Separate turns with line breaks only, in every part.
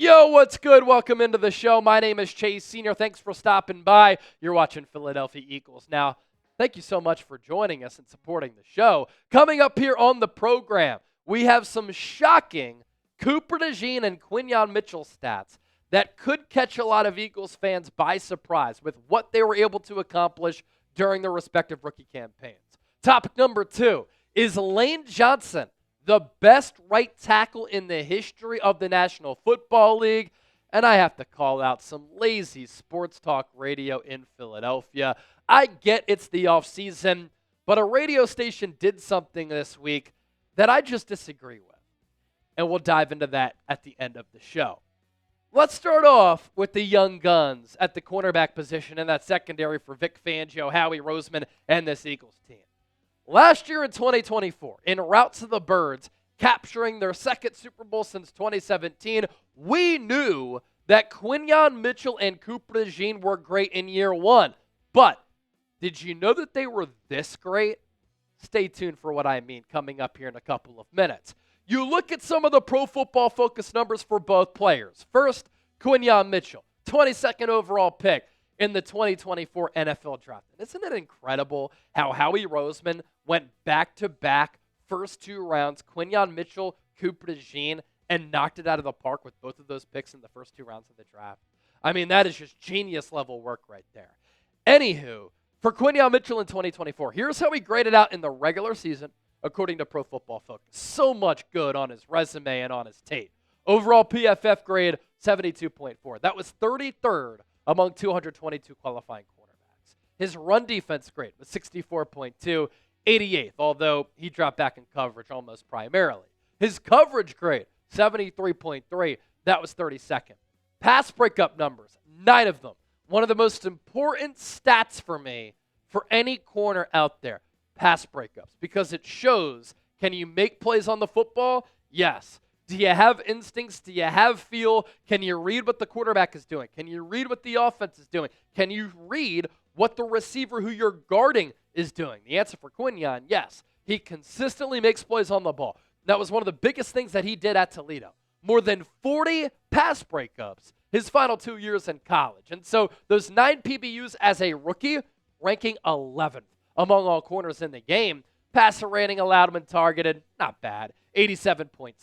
Yo, what's good? Welcome into the show. My name is Chase Sr. Thanks for stopping by. You're watching Philadelphia Eagles. Now, thank you so much for joining us and supporting the show. Coming up here on the program, we have some shocking Cooper DeJean and Quinyon Mitchell stats that could catch a lot of Eagles fans by surprise with what they were able to accomplish during their respective rookie campaigns. Topic number 2, is Lane Johnson the best right tackle in the history of the National Football League? And I have to call out some lazy sports talk radio in Philadelphia. I get it's the offseason, but a radio station did something this week that I just disagree with. And we'll dive into that at the end of the show. Let's start off with the young guns at the cornerback position in that secondary for Vic Fangio, Howie Roseman, and this Eagles team. Last year in 2024, en route to the Birds, capturing their second Super Bowl since 2017, we knew that Quinyon Mitchell and Cooper DeJean were great in year one. But did you know that they were this great? Stay tuned for what I mean coming up here in a couple of minutes. You look at some of the Pro Football Focus numbers for both players. First, Quinyon Mitchell, 22nd overall pick in the 2024 NFL Draft. And isn't it incredible how Howie Roseman went back-to-back first 2 rounds, Quinyon Mitchell, Cooper DeJean, and knocked it out of the park with both of those picks in the first 2 rounds of the draft? I mean, that is just genius-level work right there. Anywho, for Quinyon Mitchell in 2024, here's how he graded out in the regular season, according to Pro Football Focus. So much good on his resume and on his tape. Overall PFF grade, 72.4. That was 33rd among 222 qualifying quarterbacks. His run defense grade was 64.2, 88th, although he dropped back in coverage almost primarily. His coverage grade, 73.3, that was 32nd. Pass breakup numbers, 9 of them. One of the most important stats for me for any corner out there, pass breakups, because it shows, can you make plays on the football? Yes. Do you have instincts? Do you have feel? Can you read what the quarterback is doing? Can you read what the offense is doing? Can you read what the receiver who you're guarding is doing? The answer for Quinyon, yes. He consistently makes plays on the ball. That was one of the biggest things that he did at Toledo. More than 40 pass breakups his final 2 years in college. And so those 9 PBUs as a rookie, ranking 11th among all corners in the game. Passer rating allowed when targeted, not bad, 87.6.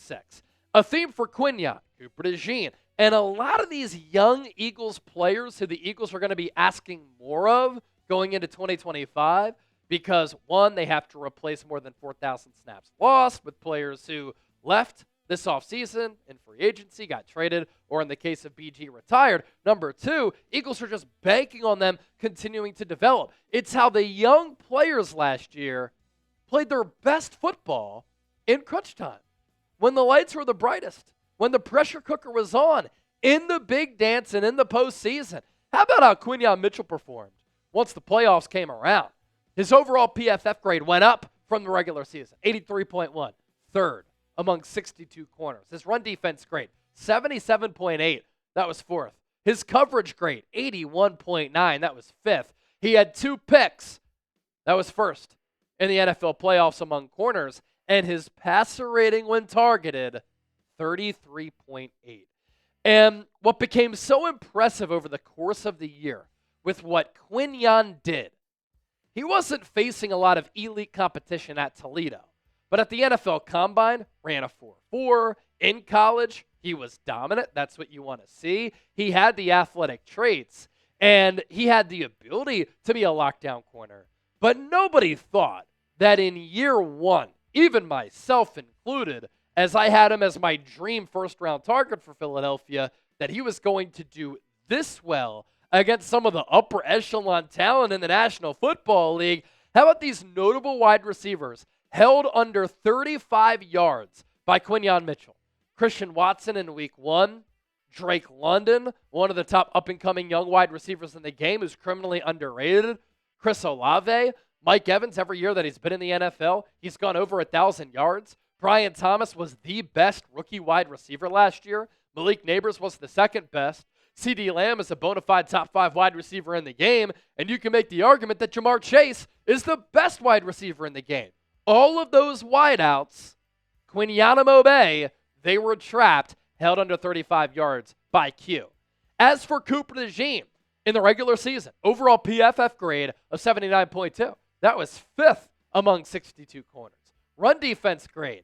A theme for Quinyon, Cooper DeJean, and a lot of these young Eagles players who the Eagles are going to be asking more of going into 2025 because, one, they have to replace more than 4,000 snaps lost with players who left this offseason in free agency, got traded, or in the case of BG, retired. Number 2, Eagles are just banking on them continuing to develop. It's how the young players last year played their best football in crunch time, when the lights were the brightest, when the pressure cooker was on, in the big dance and in the postseason. How about how Quinyon Mitchell performed once the playoffs came around? His overall PFF grade went up from the regular season, 83.1, 3rd among 62 corners. His run defense grade, 77.8, that was 4th. His coverage grade, 81.9, that was 5th. He had 2 picks, that was 1st in the NFL playoffs among corners. And his passer rating when targeted, 33.8. And what became so impressive over the course of the year with what Quinyon did, he wasn't facing a lot of elite competition at Toledo. But at the NFL Combine, ran a 4.4. In college, he was dominant. That's what you want to see. He had the athletic traits, and he had the ability to be a lockdown corner. But nobody thought that in year one, even myself included, as I had him as my dream first-round target for Philadelphia, that he was going to do this well against some of the upper echelon talent in the National Football League. How about these notable wide receivers held under 35 yards by Quinyon Mitchell? Christian Watson in week 1, Drake London, one of the top up-and-coming young wide receivers in the game who's criminally underrated, Chris Olave, Mike Evans, every year that he's been in the NFL, he's gone over 1,000 yards. Brian Thomas was the best rookie wide receiver last year. Malik Neighbors was the second best. CeeDee Lamb is a bona fide top 5 wide receiver in the game, and you can make the argument that Jamar Chase is the best wide receiver in the game. All of those wideouts, Quinyon Bay, they were trapped held under 35 yards by Q. As for Cooper DeJean, in the regular season, overall PFF grade of 79.2. That was 5th among 62 corners. Run defense grade.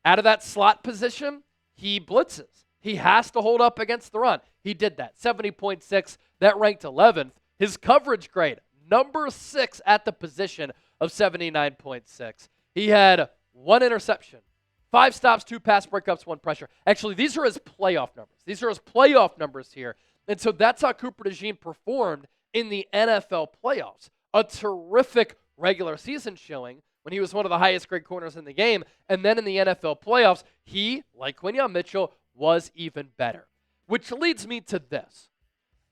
Out of that slot position, he blitzes. He has to hold up against the run. He did that, 70.6. That ranked 11th. His coverage grade, number 6 at the position of 79.6. He had 1 interception, 5 stops, 2 pass breakups, 1 pressure. Actually, these are his playoff numbers. Here. And so that's how Cooper DeJean performed in the NFL playoffs. A terrific regular season showing when he was one of the highest grade corners in the game. And then in the NFL playoffs, he, like Quinyon Mitchell, was even better. Which leads me to this.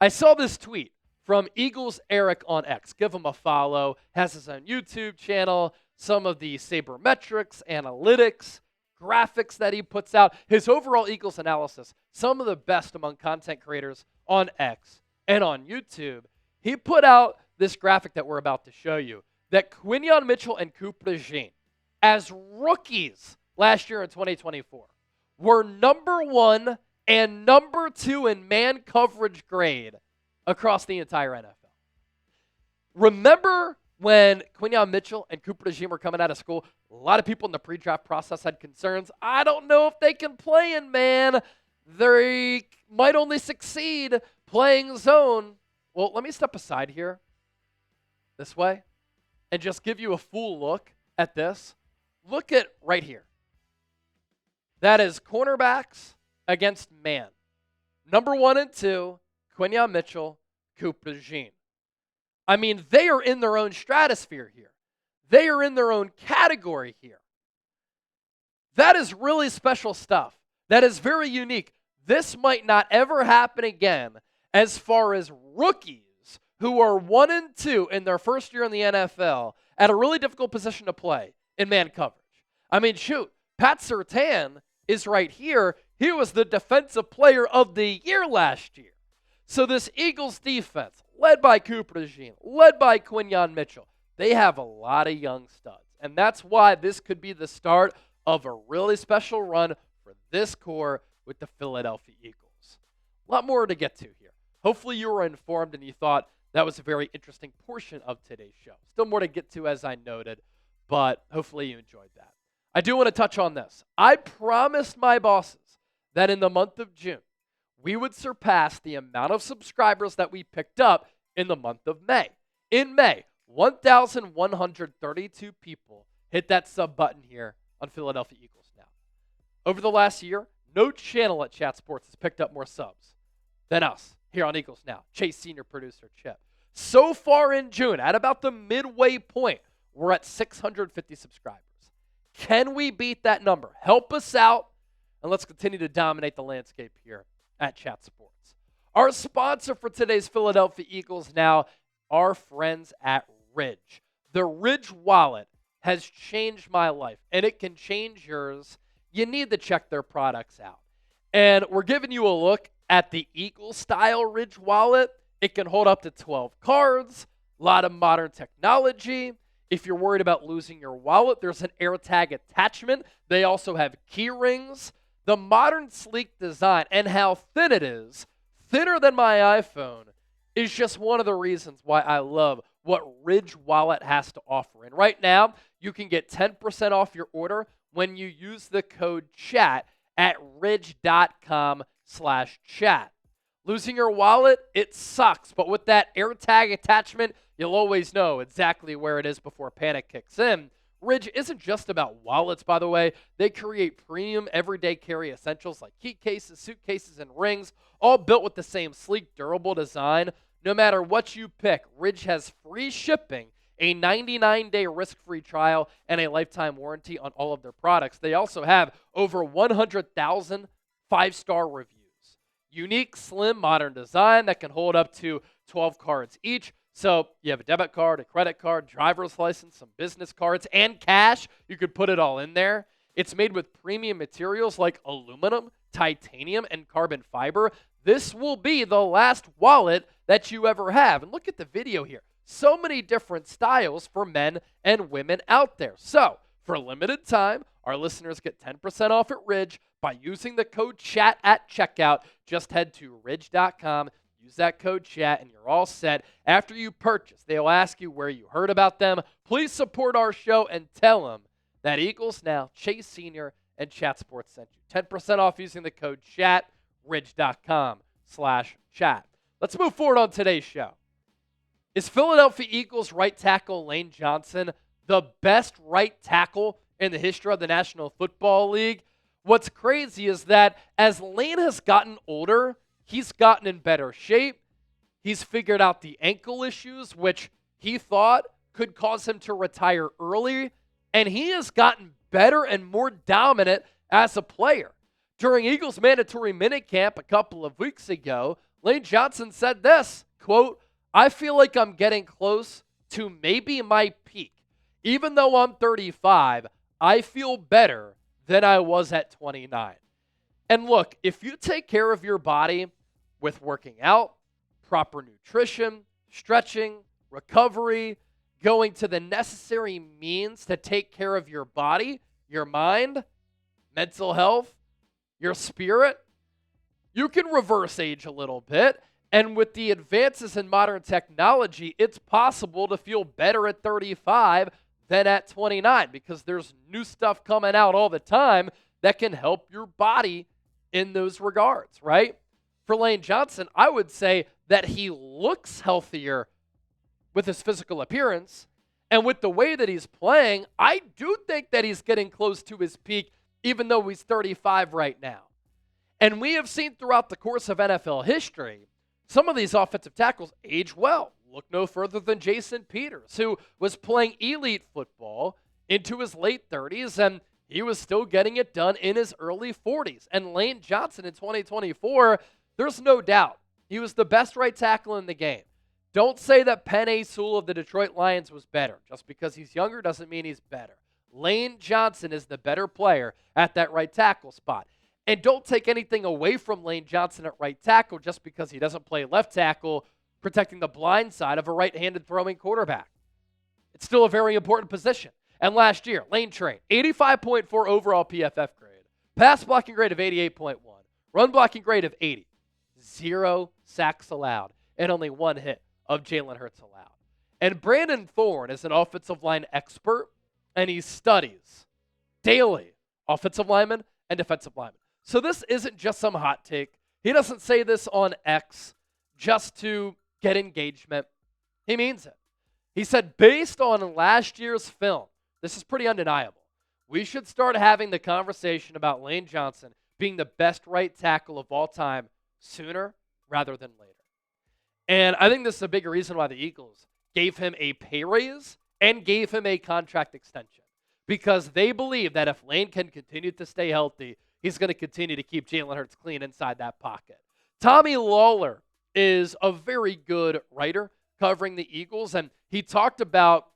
I saw this tweet from Eagles Eric on X. Give him a follow. Has his own YouTube channel. Some of the sabermetrics, analytics, graphics that he puts out. His overall Eagles analysis. Some of the best among content creators on X and on YouTube. He put out this graphic that we're about to show you. That Quinyon Mitchell and Cooper DeJean, as rookies last year in 2024, were number 1 and number 2 in man coverage grade across the entire NFL. Remember when Quinyon Mitchell and Cooper DeJean were coming out of school? A lot of people in the pre-draft process had concerns. I don't know if they can play in man. They might only succeed playing zone. Well, let me step aside here this way and just give you a full look at this. Look at right here. That is cornerbacks against man. Number 1 and 2, Quinyon Mitchell, Cooper DeJean. I mean, they are in their own stratosphere here. They are in their own category here. That is really special stuff. That is very unique. This might not ever happen again as far as rookies who are 1 and 2 in their first year in the NFL at a really difficult position to play in man coverage. I mean, shoot, Pat Surtain is right here. He was the defensive player of the year last year. So this Eagles defense, led by Cooper DeJean, led by Quinyon Mitchell, they have a lot of young studs. And that's why this could be the start of a really special run for this core with the Philadelphia Eagles. A lot more to get to here. Hopefully you were informed and you thought that was a very interesting portion of today's show. Still more to get to, as I noted, but hopefully you enjoyed that. I do want to touch on this. I promised my bosses that in the month of June, we would surpass the amount of subscribers that we picked up in the month of May. In May, 1,132 people hit that sub button here on Philadelphia Eagles Now. Over the last year, no channel at Chat Sports has picked up more subs than us here on Eagles Now. Chase Senior Producer Chip. So far in June, at about the midway point, we're at 650 subscribers. Can we beat that number? Help us out, and let's continue to dominate the landscape here at Chat Sports. Our sponsor for today's Philadelphia Eagles Now, our friends at Ridge. The Ridge wallet has changed my life, and it can change yours. You need to check their products out. And we're giving you a look at the Eagle-style Ridge wallet. It can hold up to 12 cards, a lot of modern technology. If you're worried about losing your wallet, there's an AirTag attachment. They also have key rings. The modern, sleek design and how thin it is, thinner than my iPhone, is just one of the reasons why I love what Ridge Wallet has to offer. And right now, you can get 10% off your order when you use the code CHAT at ridge.com/chat. Losing your wallet, it sucks, but with that AirTag attachment, you'll always know exactly where it is before panic kicks in. Ridge isn't just about wallets, by the way. They create premium everyday carry essentials like key cases, suitcases, and rings, all built with the same sleek, durable design. No matter what you pick, Ridge has free shipping, a 99-day risk-free trial, and a lifetime warranty on all of their products. They also have over 100,000 five-star reviews. Unique, slim, modern design that can hold up to 12 cards each. So you have a debit card, a credit card, driver's license, some business cards, and cash. You could put it all in there. It's made with premium materials like aluminum, titanium, and carbon fiber. This will be the last wallet that you ever have. And look at the video here. So many different styles for men and women out there. So for a limited time, our listeners get 10% off at Ridge by using the code CHAT at checkout. Just head to ridge.com, use that code CHAT, and you're all set. After you purchase, they'll ask you where you heard about them. Please support our show and tell them that Eagles Now, Chase Senior, and Chat Sports sent you. 10% off using the code CHAT, ridge.com/chat. Let's move forward on today's show. Is Philadelphia Eagles right tackle Lane Johnson the best right tackle in the history of the National Football League? What's crazy is that as Lane has gotten older, he's gotten in better shape. He's figured out the ankle issues, which he thought could cause him to retire early, and he has gotten better and more dominant as a player. During Eagles mandatory minicamp a couple of weeks ago, Lane Johnson said this, quote, "I feel like I'm getting close to maybe my peak. Even though I'm 35, I feel better than I was at 29. And look, if you take care of your body with working out, proper nutrition, stretching, recovery, going to the necessary means to take care of your body, your mind, mental health, your spirit, you can reverse age a little bit. And with the advances in modern technology, it's possible to feel better at 35 than at 29 because there's new stuff coming out all the time that can help your body in those regards, right? For Lane Johnson, I would say that he looks healthier with his physical appearance, and with the way that he's playing, I do think that he's getting close to his peak, even though he's 35 right now. And we have seen throughout the course of NFL history, some of these offensive tackles age well. Look no further than Jason Peters, who was playing elite football into his late 30s, and he was still getting it done in his early 40s. And Lane Johnson in 2024, there's no doubt, he was the best right tackle in the game. Don't say that Penei Sewell of the Detroit Lions was better. Just because he's younger doesn't mean he's better. Lane Johnson is the better player at that right tackle spot. And don't take anything away from Lane Johnson at right tackle just because he doesn't play left tackle, protecting the blind side of a right-handed throwing quarterback. It's still a very important position. And last year, Lane trained 85.4 overall PFF grade, pass blocking grade of 88.1, run blocking grade of 80, 0 sacks allowed, and only 1 hit of Jalen Hurts allowed. And Brandon Thorne is an offensive line expert, and he studies daily offensive linemen and defensive linemen. So this isn't just some hot take. He doesn't say this on X just to get engagement. He means it. He said, based on last year's film, this is pretty undeniable, we should start having the conversation about Lane Johnson being the best right tackle of all time sooner rather than later. And I think this is a big reason why the Eagles gave him a pay raise and gave him a contract extension, because they believe that if Lane can continue to stay healthy, he's going to continue to keep Jalen Hurts clean inside that pocket. Tommy Lawler is a very good writer covering the Eagles, and he talked about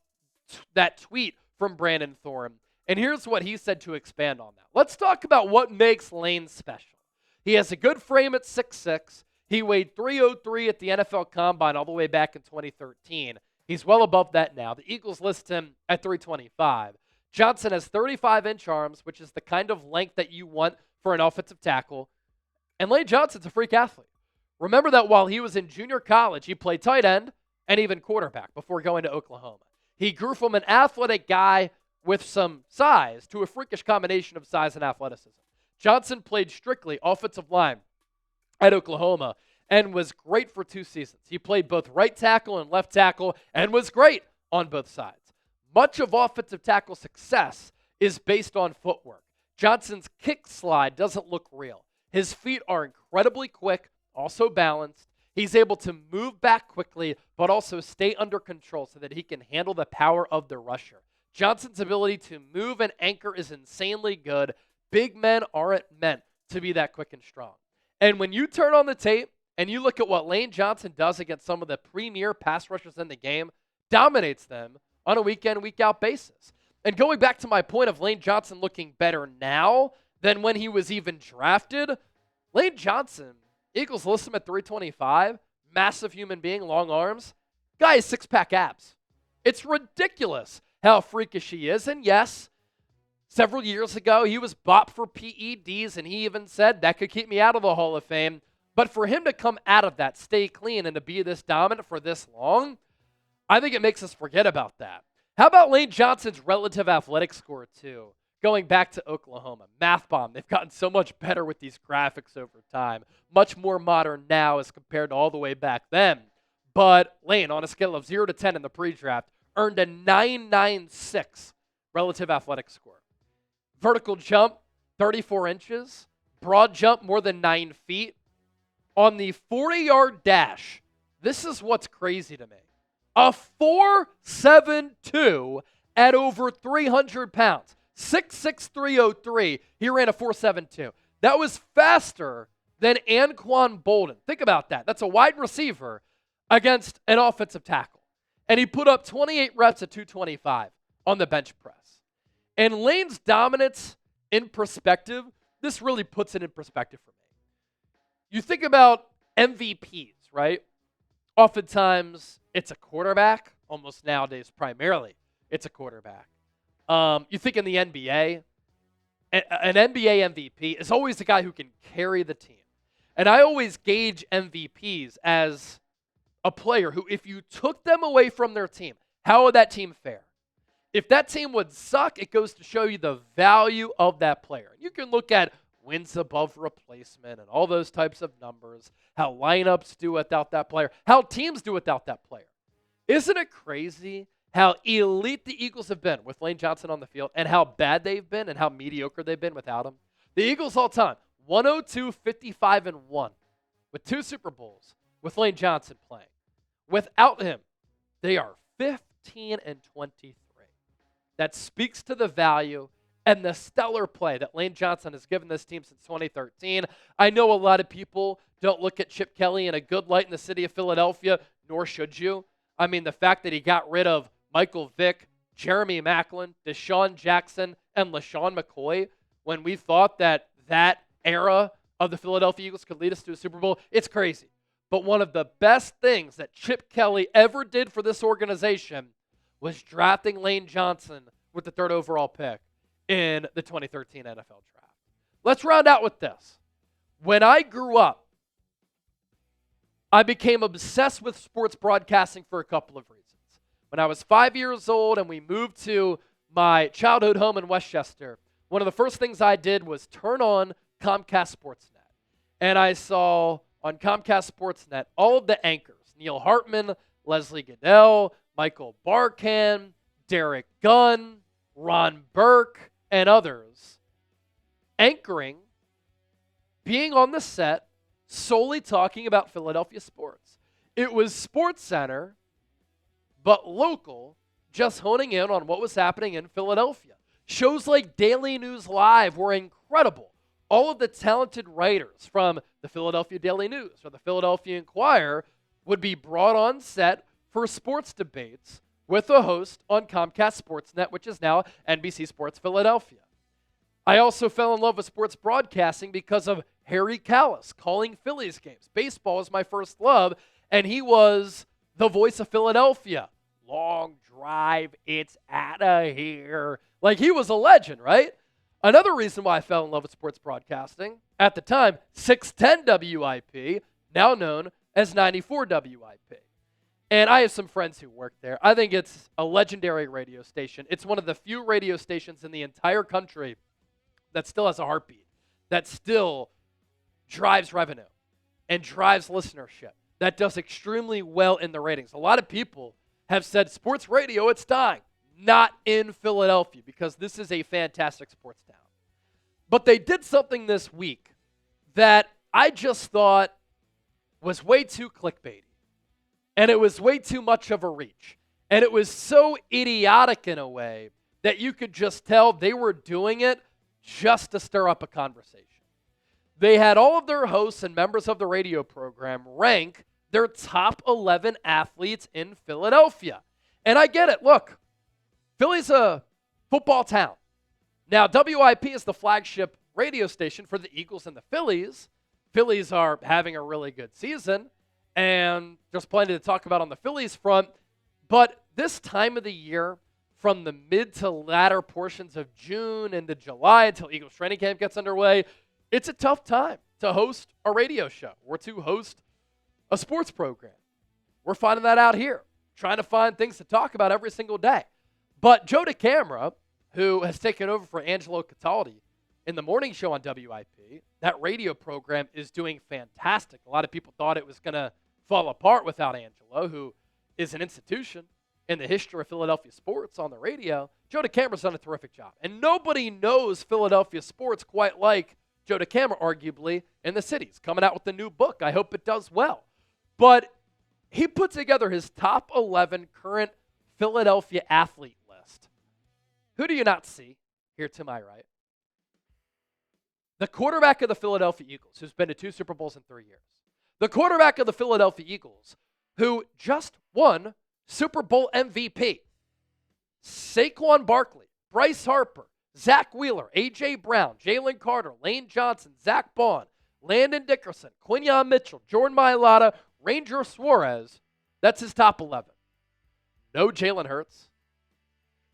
that tweet from Brandon Thorne. And here's what he said to expand on that. Let's talk about what makes Lane special. He has a good frame at 6'6". He weighed 303 at the NFL Combine all the way back in 2013. He's well above that now. The Eagles list him at 325. Johnson has 35-inch arms, which is the kind of length that you want for an offensive tackle. And Lane Johnson's a freak athlete. Remember that while he was in junior college, he played tight end and even quarterback before going to Oklahoma. He grew from an athletic guy with some size to a freakish combination of size and athleticism. Johnson played strictly offensive line at Oklahoma and was great for 2 seasons. He played both right tackle and left tackle and was great on both sides. Much of offensive tackle success is based on footwork. Johnson's kick slide doesn't look real. His feet are incredibly quick, also balanced. He's able to move back quickly, but also stay under control so that he can handle the power of the rusher. Johnson's ability to move and anchor is insanely good. Big men aren't meant to be that quick and strong. And when you turn on the tape and you look at what Lane Johnson does against some of the premier pass rushers in the game, dominates them on a week-in, week-out basis. And going back to my point of Lane Johnson looking better now than when he was even drafted, Lane Johnson, Eagles list him at 325, massive human being, long arms. Guy has 6-pack abs. It's ridiculous how freakish he is. And yes, Several years ago, he was bopped for PEDs, and he even said that could keep me out of the Hall of Fame. But for him to come out of that, stay clean, and to be this dominant for this long, I think it makes us forget about that. How about Lane Johnson's relative athletic score, too? Going back to Oklahoma, Math Bomb, they've gotten so much better with these graphics over time. Much more modern now as compared to all the way back then. But Lane, on a scale of 0 to 10 in the pre-draft, earned a 996 relative athletic score. Vertical jump, 34 inches. Broad jump, more than 9 feet. On the 40-yard dash, this is what's crazy to me. A 4.72 at over 300 pounds. 6.6303. He ran a 4.72. That was faster than Anquan Bolden. Think about that. That's a wide receiver against an offensive tackle. And he put up 28 reps at 225 on the bench press. And Lane's dominance in perspective, this really puts it in perspective for me. You think about MVPs, right? Oftentimes, it's a quarterback. Almost nowadays, primarily, it's a quarterback. You think in the NBA, an NBA MVP is always the guy who can carry the team. And I always gauge MVPs as a player who, if you took them away from their team, how would that team fare? If that team would suck, it goes to show you the value of that player. You can look at wins above replacement and all those types of numbers, how lineups do without that player, how teams do without that player. Isn't it crazy how elite the Eagles have been with Lane Johnson on the field and how bad they've been and how mediocre they've been without him? The Eagles all time, 102, 55-1 with 2 Super Bowls with Lane Johnson playing. Without him, they are 15-23. That speaks to the value and the stellar play that Lane Johnson has given this team since 2013. I know a lot of people don't look at Chip Kelly in a good light in the city of Philadelphia, nor should you. I mean, the fact that he got rid of Michael Vick, Jeremy Maclin, Deshaun Jackson, and LaShawn McCoy when we thought that era of the Philadelphia Eagles could lead us to a Super Bowl, it's crazy. But one of the best things that Chip Kelly ever did for this organization was drafting Lane Johnson with the 3rd overall pick in the 2013 NFL Draft. Let's round out with this. When I grew up, I became obsessed with sports broadcasting for a couple of reasons. When I was 5 years old and we moved to my childhood home in Westchester, one of the first things I did was turn on Comcast Sportsnet. And I saw on Comcast Sportsnet all of the anchors, Neil Hartman, Leslie Goodell, Michael Barkan, Derek Gunn, Ron Burke, and others, anchoring, being on the set, solely talking about Philadelphia sports. It was SportsCenter, but local, just honing in on what was happening in Philadelphia. Shows like Daily News Live were incredible. All of the talented writers from the Philadelphia Daily News or the Philadelphia Inquirer would be brought on set for sports debates with a host on Comcast Sportsnet, which is now NBC Sports Philadelphia. I also fell in love with sports broadcasting because of Harry Callis calling Phillies games. Baseball was my first love, and he was the voice of Philadelphia. Long drive, it's outta here. Like, he was a legend, right? Another reason why I fell in love with sports broadcasting, at the time, 610 WIP, now known as 94 WIP. And I have some friends who work there. I think it's a legendary radio station. It's one of the few radio stations in the entire country that still has a heartbeat, that still drives revenue and drives listenership, that does extremely well in the ratings. A lot of people have said, sports radio, it's dying. Not in Philadelphia, because this is a fantastic sports town. But they did something this week that I just thought was way too clickbaity. And it was way too much of a reach. And it was so idiotic in a way that you could just tell they were doing it just to stir up a conversation. They had all of their hosts and members of the radio program rank their top 11 athletes in Philadelphia. And I get it. Look, Philly's a football town. Now, WIP is the flagship radio station for the Eagles and the Phillies. Phillies are having a really good season. And there's plenty to talk about on the Phillies front. But this time of the year, from the mid to latter portions of June into July until Eagles training camp gets underway, it's a tough time to host a radio show or to host a sports program. We're finding that out here, trying to find things to talk about every single day. But Joe DeCamara, who has taken over for Angelo Cataldi in the morning show on WIP, that radio program is doing fantastic. A lot of people thought it was going to fall apart without Angelo, who is an institution in the history of Philadelphia sports on the radio. Joe DeCamara's done a terrific job. And nobody knows Philadelphia sports quite like Joe DeCamara, arguably, in the city. He's coming out with a new book. I hope it does well. But he put together his top 11 current Philadelphia athlete list. Who do you not see here to my right? The quarterback of the Philadelphia Eagles, who's been to 2 Super Bowls in 3 years. The quarterback of the Philadelphia Eagles, who just won Super Bowl MVP. Saquon Barkley, Bryce Harper, Zach Wheeler, A.J. Brown, Jalen Carter, Lane Johnson, Zach Bond, Landon Dickerson, Quinyon Mitchell, Jordan Mailata, Ranger Suarez. That's his top 11. No Jalen Hurts.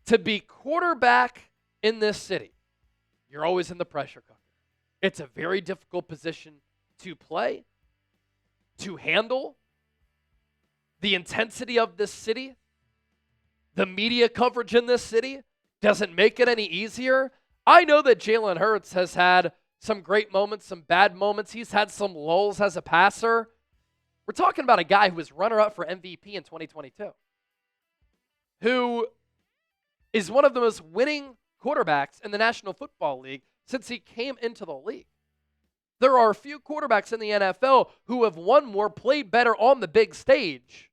To be quarterback in this city, you're always in the pressure cooker. It's a very difficult position to play, to handle. The intensity of this city, the media coverage in this city doesn't make it any easier. I know that Jalen Hurts has had some great moments, some bad moments. He's had some lulls as a passer. We're talking about a guy who was runner-up for MVP in 2022, who is one of the most winning quarterbacks in the National Football League since he came into the league. There are a few quarterbacks in the NFL who have won more, played better on the big stage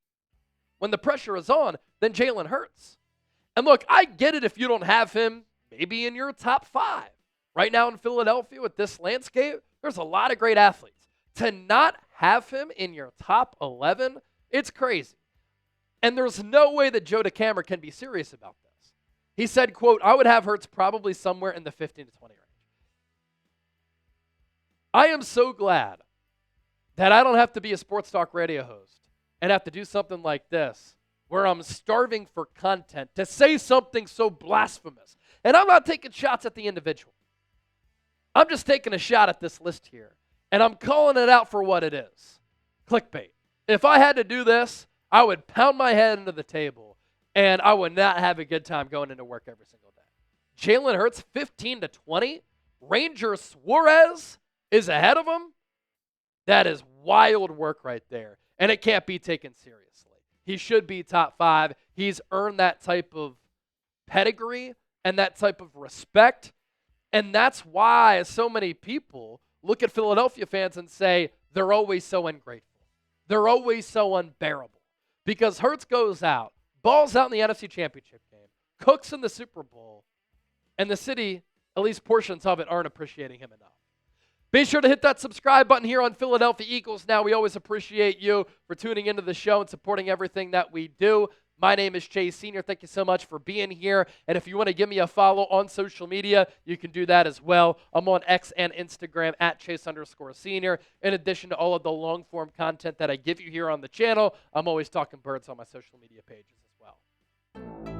when the pressure is on than Jalen Hurts. And look, I get it if you don't have him maybe in your top 5. Right now in Philadelphia with this landscape, there's a lot of great athletes. To not have him in your top 11, it's crazy. And there's no way that Joe DeCamara can be serious about this. He said, quote, I would have Hurts probably somewhere in the 15 to 20 range. I am so glad that I don't have to be a sports talk radio host and have to do something like this where I'm starving for content to say something so blasphemous. And I'm not taking shots at the individual. I'm just taking a shot at this list here, and I'm calling it out for what it is. Clickbait. If I had to do this, I would pound my head into the table, and I would not have a good time going into work every single day. Jalen Hurts, 15 to 20. Ranger Suarez is ahead of him. That is wild work right there, and it can't be taken seriously. He should be top 5. He's earned that type of pedigree and that type of respect, and that's why so many people look at Philadelphia fans and say they're always so ungrateful. They're always so unbearable because Hurts goes out, balls out in the NFC Championship game, cooks in the Super Bowl, and the city, at least portions of it, aren't appreciating him enough. Be sure to hit that subscribe button here on Philadelphia Eagles Now. We always appreciate you for tuning into the show and supporting everything that we do. My name is Chase Sr. Thank you so much for being here. And if you want to give me a follow on social media, you can do that as well. I'm on X and Instagram at Chase_Senior. In addition to all of the long-form content that I give you here on the channel, I'm always talking birds on my social media pages as well.